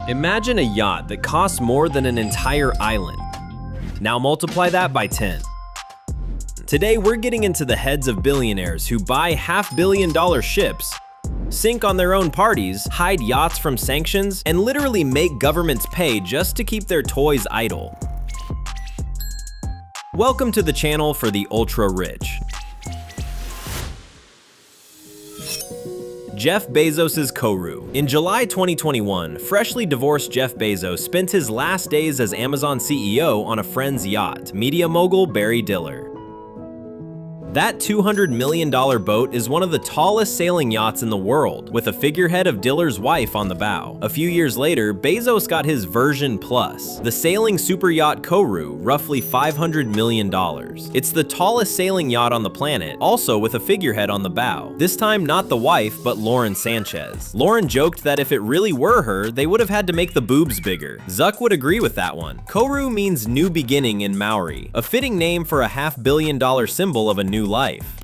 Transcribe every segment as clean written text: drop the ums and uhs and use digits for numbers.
Imagine a yacht that costs more than an entire island. Now multiply that by 10. Today we're getting into the heads of billionaires who buy half-billion-dollar ships, sink on their own parties, hide yachts from sanctions, and literally make governments pay just to keep their toys idle. Welcome to the channel for the ultra-rich. Jeff Bezos' Koru. In July 2021, freshly divorced Jeff Bezos spent his last days as Amazon CEO on a friend's yacht, media mogul Barry Diller. That $200 million boat is one of the tallest sailing yachts in the world, with a figurehead of Diller's wife on the bow. A few years later, Bezos got his version plus, the sailing super yacht Koru, roughly $500 million. It's the tallest sailing yacht on the planet, also with a figurehead on the bow. This time not the wife, but Lauren Sanchez. Lauren joked that if it really were her, they would have had to make the boobs bigger. Zuck would agree with that one. Koru means new beginning in Maori, a fitting name for a half-billion-dollar symbol of a new life.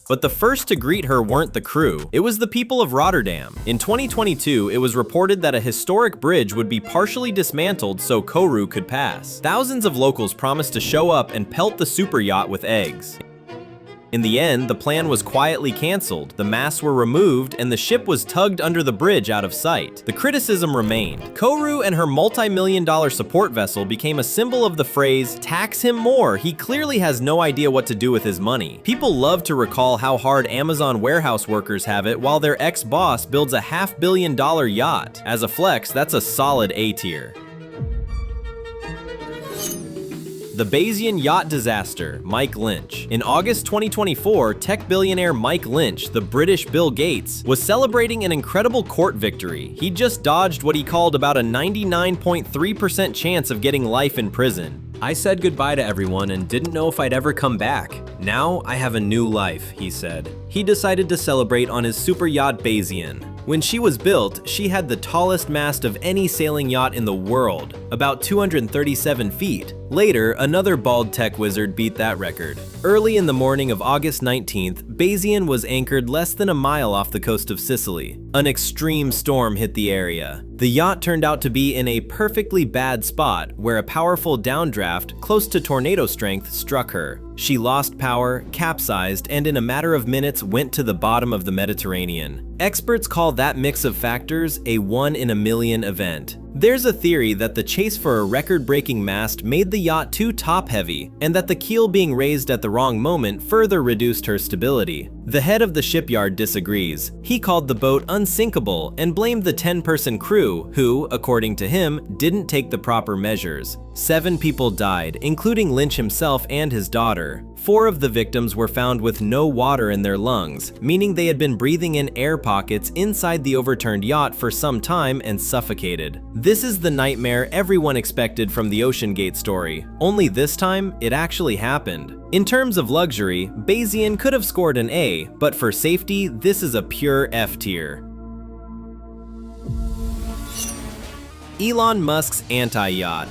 But the first to greet her weren't the crew, it was the people of Rotterdam. In 2022, it was reported that a historic bridge would be partially dismantled so Koru could pass. Thousands of locals promised to show up and pelt the super yacht with eggs. In the end, the plan was quietly canceled, the masts were removed, and the ship was tugged under the bridge out of sight. The criticism remained. Koru and her multi-million-dollar support vessel became a symbol of the phrase, "Tax him more, he clearly has no idea what to do with his money." People love to recall how hard Amazon warehouse workers have it while their ex-boss builds a half-billion-dollar yacht. As a flex, that's a solid A tier. The Bayesian yacht disaster, Mike Lynch. In August 2024, tech billionaire Mike Lynch, the British Bill Gates, was celebrating an incredible court victory. He just dodged what he called about a 99.3% chance of getting life in prison. "I said goodbye to everyone and didn't know if I'd ever come back. Now I have a new life," he said. He decided to celebrate on his super yacht Bayesian. When she was built, she had the tallest mast of any sailing yacht in the world, about 237 feet. Later, another bald tech wizard beat that record. Early in the morning of August 19th, Bayesian was anchored less than a mile off the coast of Sicily. An extreme storm hit the area. The yacht turned out to be in a perfectly bad spot where a powerful downdraft, close to tornado strength, struck her. She lost power, capsized, and in a matter of minutes went to the bottom of the Mediterranean. Experts call that mix of factors a one-in-a-million event. There's a theory that the chase for a record-breaking mast made the yacht too top-heavy, and that the keel being raised at the wrong moment further reduced her stability. The head of the shipyard disagrees. He called the boat unsinkable and blamed the 10-person crew, who, according to him, didn't take the proper measures. 7 people died, including Lynch himself and his daughter. 4 of the victims were found with no water in their lungs, meaning they had been breathing in air pockets inside the overturned yacht for some time and suffocated. This is the nightmare everyone expected from the OceanGate story, only this time it actually happened. In terms of luxury, Bayesian could have scored an A, but for safety, this is a pure F tier. Elon Musk's anti-yacht.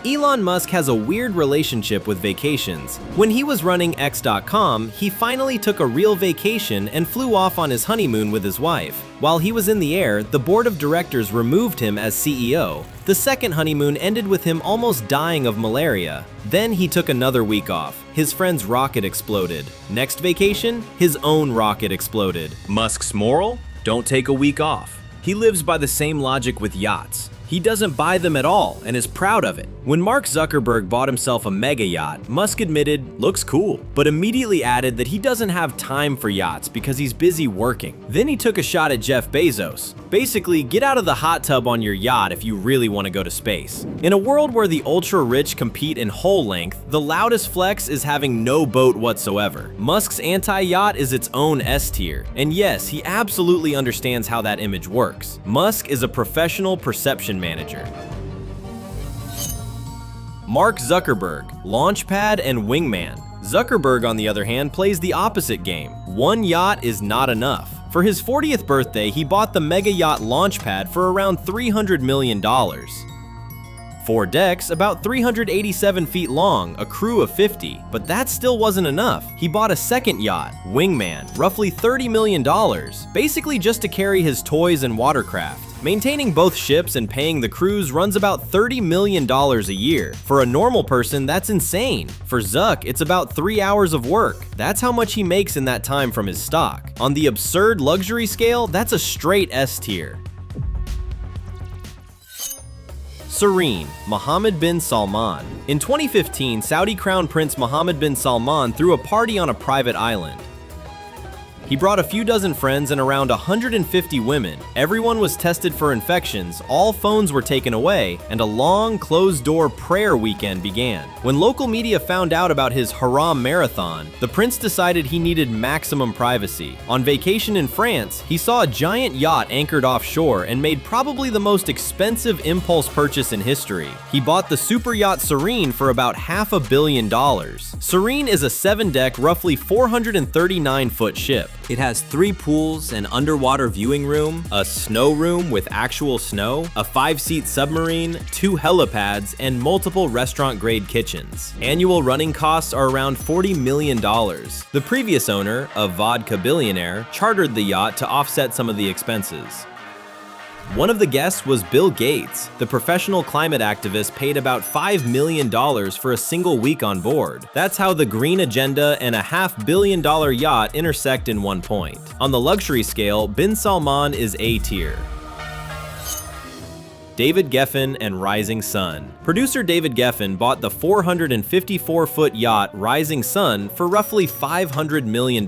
Elon Musk has a weird relationship with vacations. When he was running X.com, he finally took a real vacation and flew off on his honeymoon with his wife. While he was in the air, the board of directors removed him as CEO. The second honeymoon ended with him almost dying of malaria. Then he took another week off. His friend's rocket exploded. Next vacation, his own rocket exploded. Musk's moral? Don't take a week off. He lives by the same logic with yachts. He doesn't buy them at all and is proud of it. When Mark Zuckerberg bought himself a mega yacht, Musk admitted, "Looks cool," but immediately added that he doesn't have time for yachts because he's busy working. Then he took a shot at Jeff Bezos. Basically, get out of the hot tub on your yacht if you really want to go to space. In a world where the ultra-rich compete in hull length, the loudest flex is having no boat whatsoever. Musk's anti-yacht is its own S tier. And yes, he absolutely understands how that image works. Musk is a professional perception manager. Mark Zuckerberg, launchpad and wingman. Zuckerberg, on the other hand, plays the opposite game. One yacht is not enough. For his 40th birthday, he bought the mega yacht launchpad for around $300 million. 4 decks, about 387 feet long, a crew of 50. But that still wasn't enough. He bought a second yacht, Wingman, roughly $30 million, basically just to carry his toys and watercraft. Maintaining both ships and paying the crews runs about $30 million a year. For a normal person, that's insane. For Zuck, it's about 3 hours of work. That's how much he makes in that time from his stock. On the absurd luxury scale, that's a straight S tier. Serene, Mohammed bin Salman. In 2015, Saudi Crown Prince Mohammed bin Salman threw a party on a private island. He brought a few dozen friends and around 150 women. Everyone was tested for infections, all phones were taken away, and a long, closed-door prayer weekend began. When local media found out about his haram marathon, the prince decided he needed maximum privacy. On vacation in France, he saw a giant yacht anchored offshore and made probably the most expensive impulse purchase in history. He bought the super yacht Serene for about $500 million. Serene is a 7-deck, roughly 439-foot ship. It has 3 pools, an underwater viewing room, a snow room with actual snow, a 5-seat submarine, 2 helipads, and multiple restaurant-grade kitchens. Annual running costs are around $40 million. The previous owner, a vodka billionaire, chartered the yacht to offset some of the expenses. One of the guests was Bill Gates. The professional climate activist paid about $5 million for a single week on board. That's how the green agenda and a $500 million yacht intersect in one point. On the luxury scale, bin Salman is A tier. David Geffen and Rising Sun. Producer David Geffen bought the 454-foot yacht Rising Sun for roughly $500 million.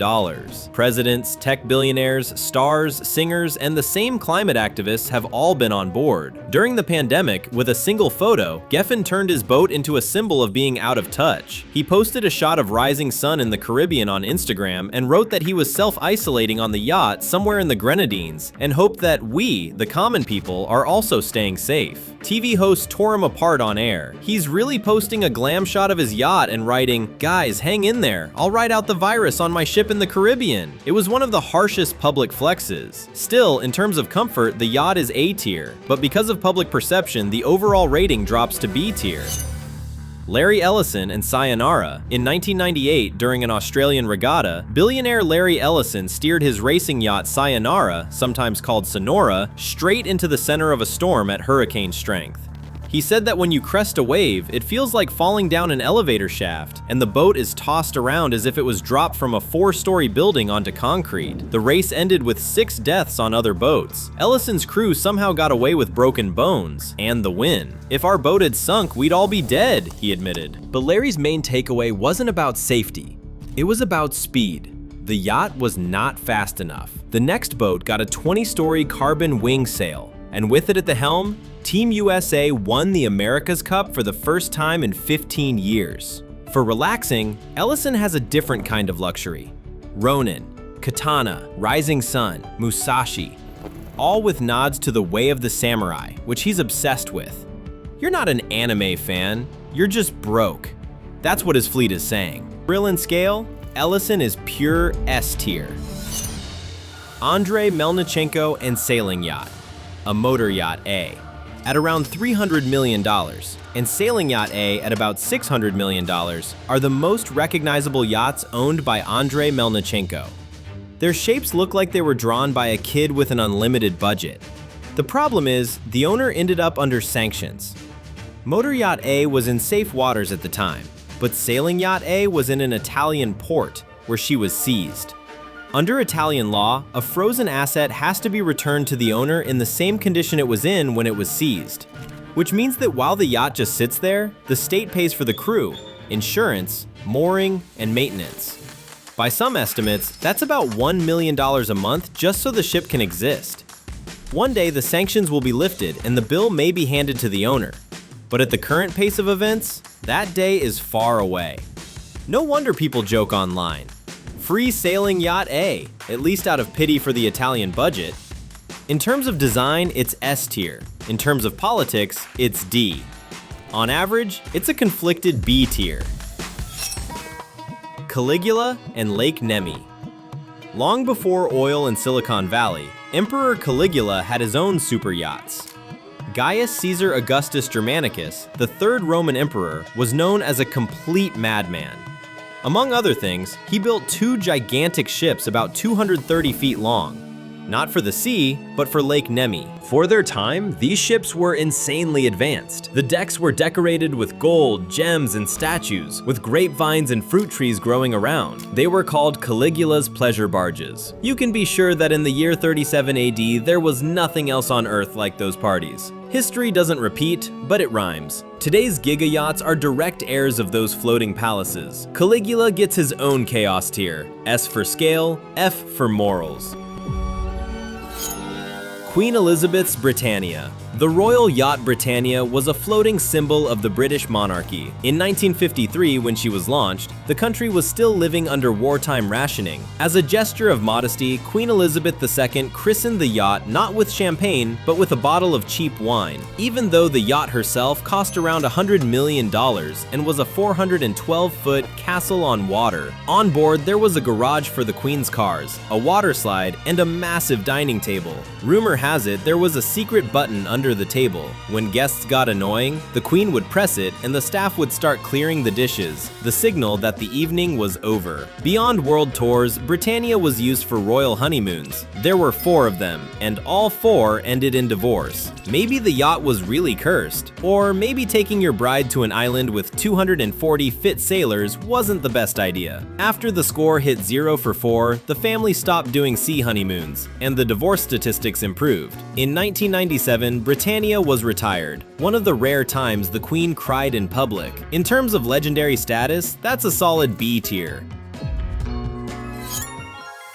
Presidents, tech billionaires, stars, singers, and the same climate activists have all been on board. During the pandemic, with a single photo, Geffen turned his boat into a symbol of being out of touch. He posted a shot of Rising Sun in the Caribbean on Instagram and wrote that he was self-isolating on the yacht somewhere in the Grenadines and hoped that we, the common people, are also staying safe. TV hosts tore him apart on air. He's really posting a glam shot of his yacht and writing, "Guys, hang in there. I'll ride out the virus on my ship in the Caribbean." It was one of the harshest public flexes. Still, in terms of comfort, the yacht is A tier, but because of public perception, the overall rating drops to B tier. Larry Ellison and Sayonara. In 1998, during an Australian regatta, billionaire Larry Ellison steered his racing yacht Sayonara, sometimes called Sonora, straight into the center of a storm at hurricane strength. He said that when you crest a wave, it feels like falling down an elevator shaft, and the boat is tossed around as if it was dropped from a 4-story building onto concrete. The race ended with 6 deaths on other boats. Ellison's crew somehow got away with broken bones and the win. "If our boat had sunk, we'd all be dead," he admitted. But Larry's main takeaway wasn't about safety. It was about speed. The yacht was not fast enough. The next boat got a 20-story carbon wing sail, and with it at the helm, Team USA won the America's Cup for the first time in 15 years. For relaxing, Ellison has a different kind of luxury. Ronin, Katana, Rising Sun, Musashi, all with nods to the Way of the Samurai, which he's obsessed with. You're not an anime fan, you're just broke. That's what his fleet is saying. Thrill and scale, Ellison is pure S tier. Andrei Melnitchenko and Sailing Yacht, a motor yacht A. At around $300 million, and Sailing Yacht A at about $600 million, are the most recognizable yachts owned by Andrei Melnitchenko. Their shapes look like they were drawn by a kid with an unlimited budget. The problem is, the owner ended up under sanctions. Motor Yacht A was in safe waters at the time, but Sailing Yacht A was in an Italian port, where she was seized. Under Italian law, a frozen asset has to be returned to the owner in the same condition it was in when it was seized, which means that while the yacht just sits there, the state pays for the crew, insurance, mooring, and maintenance. By some estimates, that's about $1 million a month just so the ship can exist. One day, the sanctions will be lifted and the bill may be handed to the owner. But at the current pace of events, that day is far away. No wonder people joke online. Free Sailing Yacht A, at least out of pity for the Italian budget. In terms of design, it's S tier. In terms of politics, it's D. On average, it's a conflicted B tier. Caligula and Lake Nemi. Long before oil in Silicon Valley, Emperor Caligula had his own super yachts. Gaius Caesar Augustus Germanicus, the third Roman emperor, was known as a complete madman. Among other things, he built 2 gigantic ships about 230 feet long. not for the sea, but for Lake Nemi. For their time, these ships were insanely advanced. The decks were decorated with gold, gems, and statues, with grapevines and fruit trees growing around. They were called Caligula's pleasure barges. You can be sure that in the year 37 AD, there was nothing else on Earth like those parties. History doesn't repeat, but it rhymes. Today's giga yachts are direct heirs of those floating palaces. Caligula gets his own chaos tier, S for scale, F for morals. Queen Elizabeth's Britannia. The royal yacht Britannia was a floating symbol of the British monarchy. In 1953, when she was launched, the country was still living under wartime rationing. As a gesture of modesty, Queen Elizabeth II christened the yacht not with champagne, but with a bottle of cheap wine, even though the yacht herself cost around $100 million and was a 412-foot castle on water. On board, there was a garage for the Queen's cars, a water slide, and a massive dining table. Rumor has it there was a secret button under the table. When guests got annoying, the Queen would press it and the staff would start clearing the dishes, the signal that the evening was over. Beyond world tours, Britannia was used for royal honeymoons. There were 4 of them, and all 4 ended in divorce. Maybe the yacht was really cursed, or maybe taking your bride to an island with 240 fit sailors wasn't the best idea. After the score hit 0 for 4, the family stopped doing sea honeymoons, and the divorce statistics improved. In 1997, Britannia was retired, one of the rare times the Queen cried in public. In terms of legendary status, that's a solid B tier.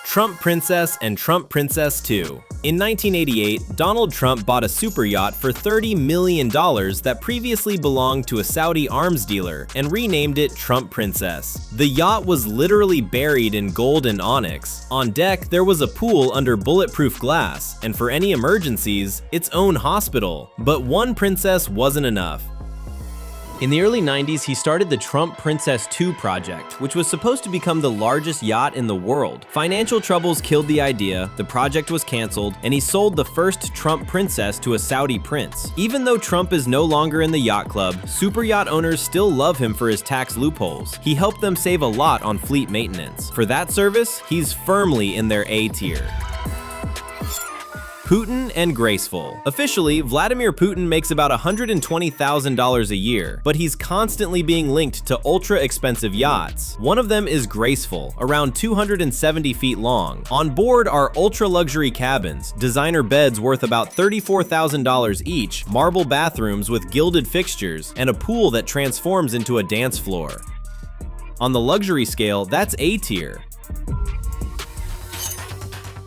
Trump Princess and Trump Princess 2. In 1988, Donald Trump bought a super yacht for $30 million that previously belonged to a Saudi arms dealer and renamed it Trump Princess. The yacht was literally buried in gold and onyx. On deck, there was a pool under bulletproof glass, and for any emergencies, its own hospital. But one princess wasn't enough. In the early 90s, he started the Trump Princess 2 project, which was supposed to become the largest yacht in the world. Financial troubles killed the idea, the project was canceled, and he sold the first Trump Princess to a Saudi prince. Even though Trump is no longer in the yacht club, super yacht owners still love him for his tax loopholes. He helped them save a lot on fleet maintenance. For that service, he's firmly in their A tier. Putin and graceful. Officially, Vladimir Putin makes about $120,000 a year, but he's constantly being linked to ultra-expensive yachts. One of them is graceful, around 270 feet long. On board are ultra-luxury cabins, designer beds worth about $34,000 each, marble bathrooms with gilded fixtures, and a pool that transforms into a dance floor. On the luxury scale, that's A tier.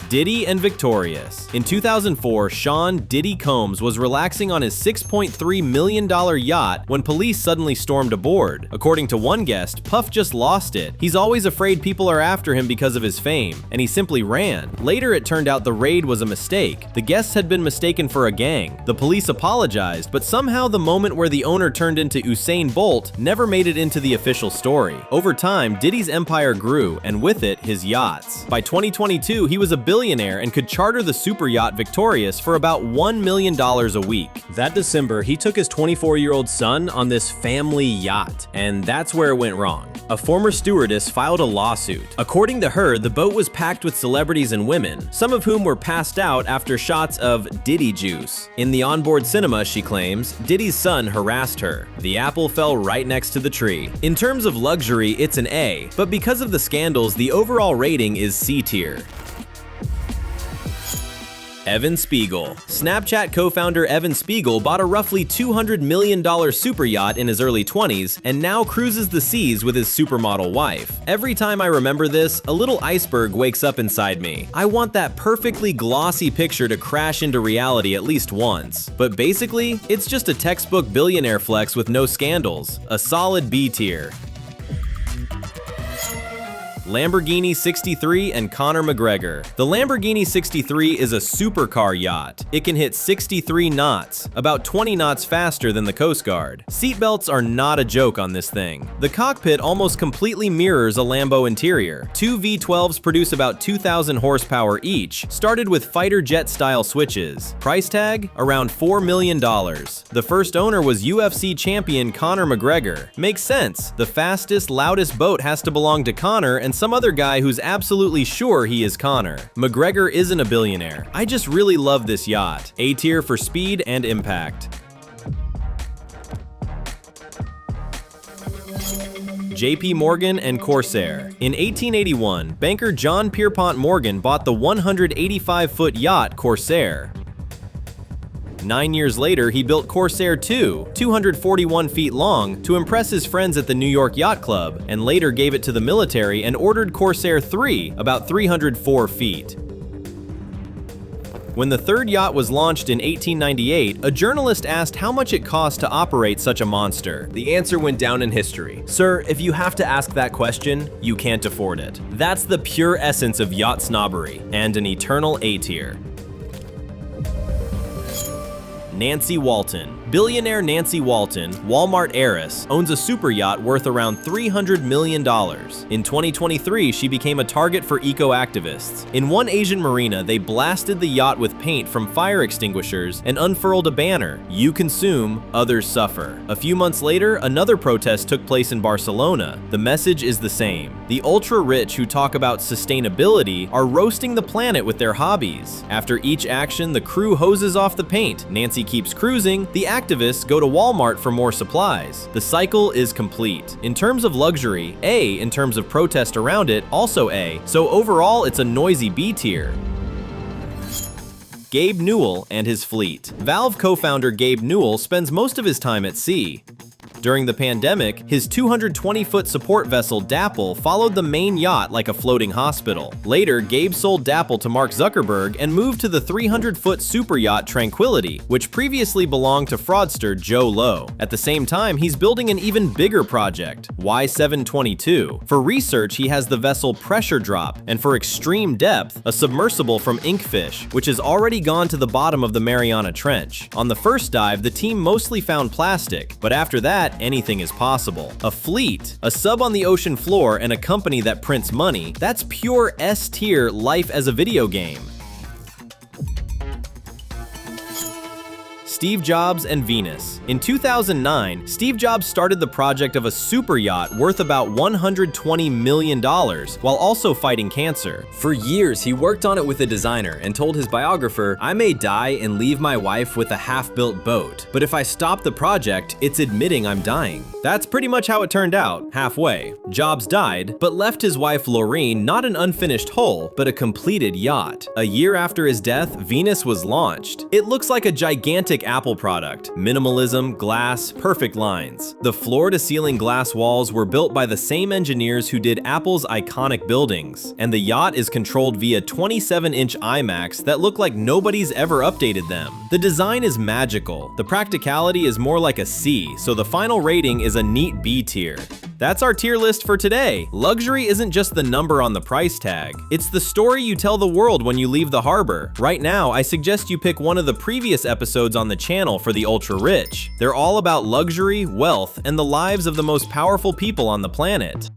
Diddy and Victorious. In 2004, Sean Diddy Combs was relaxing on his $6.3 million yacht when police suddenly stormed aboard. According to one guest, Puff just lost it. He's always afraid people are after him because of his fame, and he simply ran. Later, it turned out the raid was a mistake. The guests had been mistaken for a gang. The police apologized, but somehow the moment where the owner turned into Usain Bolt never made it into the official story. Over time, Diddy's empire grew, and with it, his yachts. By 2022, he was a billionaire and could charter the super yacht Victorious for about $1 million a week. That December, he took his 24-year-old son on this family yacht, and that's where it went wrong. A former stewardess filed a lawsuit. According to her, the boat was packed with celebrities and women, some of whom were passed out after shots of Diddy juice. In the onboard cinema, she claims, Diddy's son harassed her. The apple fell right next to the tree. In terms of luxury, it's an A, but because of the scandals, the overall rating is C tier. Evan Spiegel. Snapchat co-founder Evan Spiegel bought a roughly $200 million super yacht in his early 20s and now cruises the seas with his supermodel wife. Every time I remember this, a little iceberg wakes up inside me. I want that perfectly glossy picture to crash into reality at least once. But basically, it's just a textbook billionaire flex with no scandals. A solid B tier. Lamborghini 63 and Conor McGregor. The Lamborghini 63 is a supercar yacht. It can hit 63 knots, about 20 knots faster than the Coast Guard. Seatbelts are not a joke on this thing. The cockpit almost completely mirrors a Lambo interior. Two V12s produce about 2,000 horsepower each, started with fighter jet style switches. Price tag? Around $4 million. The first owner was UFC champion Conor McGregor. Makes sense. The fastest, loudest boat has to belong to Conor, and and some other guy who's absolutely sure he is Connor. McGregor isn't a billionaire. I just really love this yacht. A tier for speed and impact. JP Morgan and Corsair. In 1881, banker John Pierpont Morgan bought the 185-foot yacht Corsair. 9 years later, he built Corsair II, 241 feet long, to impress his friends at the New York Yacht Club, and later gave it to the military and ordered Corsair III, about 304 feet. When the third yacht was launched in 1898, a journalist asked how much it cost to operate such a monster. The answer went down in history. Sir, if you have to ask that question, you can't afford it. That's the pure essence of yacht snobbery, and an eternal A tier. Nancy Walton. Billionaire Nancy Walton, Walmart heiress, owns a super yacht worth around $300 million. In 2023, she became a target for eco-activists. In one Asian marina, they blasted the yacht with paint from fire extinguishers and unfurled a banner, "You consume, others suffer." A few months later, another protest took place in Barcelona. The message is the same. The ultra-rich who talk about sustainability are roasting the planet with their hobbies. After each action, the crew hoses off the paint. Nancy keeps cruising. The activists go to Walmart for more supplies. The cycle is complete. In terms of luxury, A. In terms of protest around it, also A. So overall, it's a noisy B tier. Gabe Newell and his fleet. Valve co-founder Gabe Newell spends most of his time at sea. During the pandemic, his 220-foot support vessel Dapple followed the main yacht like a floating hospital. Later, Gabe sold Dapple to Mark Zuckerberg and moved to the 300-foot super yacht Tranquility, which previously belonged to fraudster Joe Lowe. At the same time, he's building an even bigger project, Y722. For research, he has the vessel Pressure Drop, and for extreme depth, a submersible from Inkfish, which has already gone to the bottom of the Mariana Trench. On the first dive, the team mostly found plastic, but after that, anything is possible. A fleet, a sub on the ocean floor, and a company that prints money, that's pure S-tier life as a video game. Steve Jobs and Venus. In 2009, Steve Jobs started the project of a super yacht worth about $120 million while also fighting cancer. For years, he worked on it with a designer and told his biographer, "I may die and leave my wife with a half-built boat, but if I stop the project, it's admitting I'm dying." That's pretty much how it turned out, halfway. Jobs died, but left his wife Laureen not an unfinished hull, but a completed yacht. A year after his death, Venus was launched. It looks like a gigantic Apple product. Minimalism, glass, perfect lines. The floor-to-ceiling glass walls were built by the same engineers who did Apple's iconic buildings, and the yacht is controlled via 27-inch iMacs that look like nobody's ever updated them. The design is magical. The practicality is more like a C, so the final rating is a neat B tier. That's our tier list for today. Luxury isn't just the number on the price tag. It's the story you tell the world when you leave the harbor. Right now, I suggest you pick one of the previous episodes on the channel for the ultra-rich. They're all about luxury, wealth, and the lives of the most powerful people on the planet.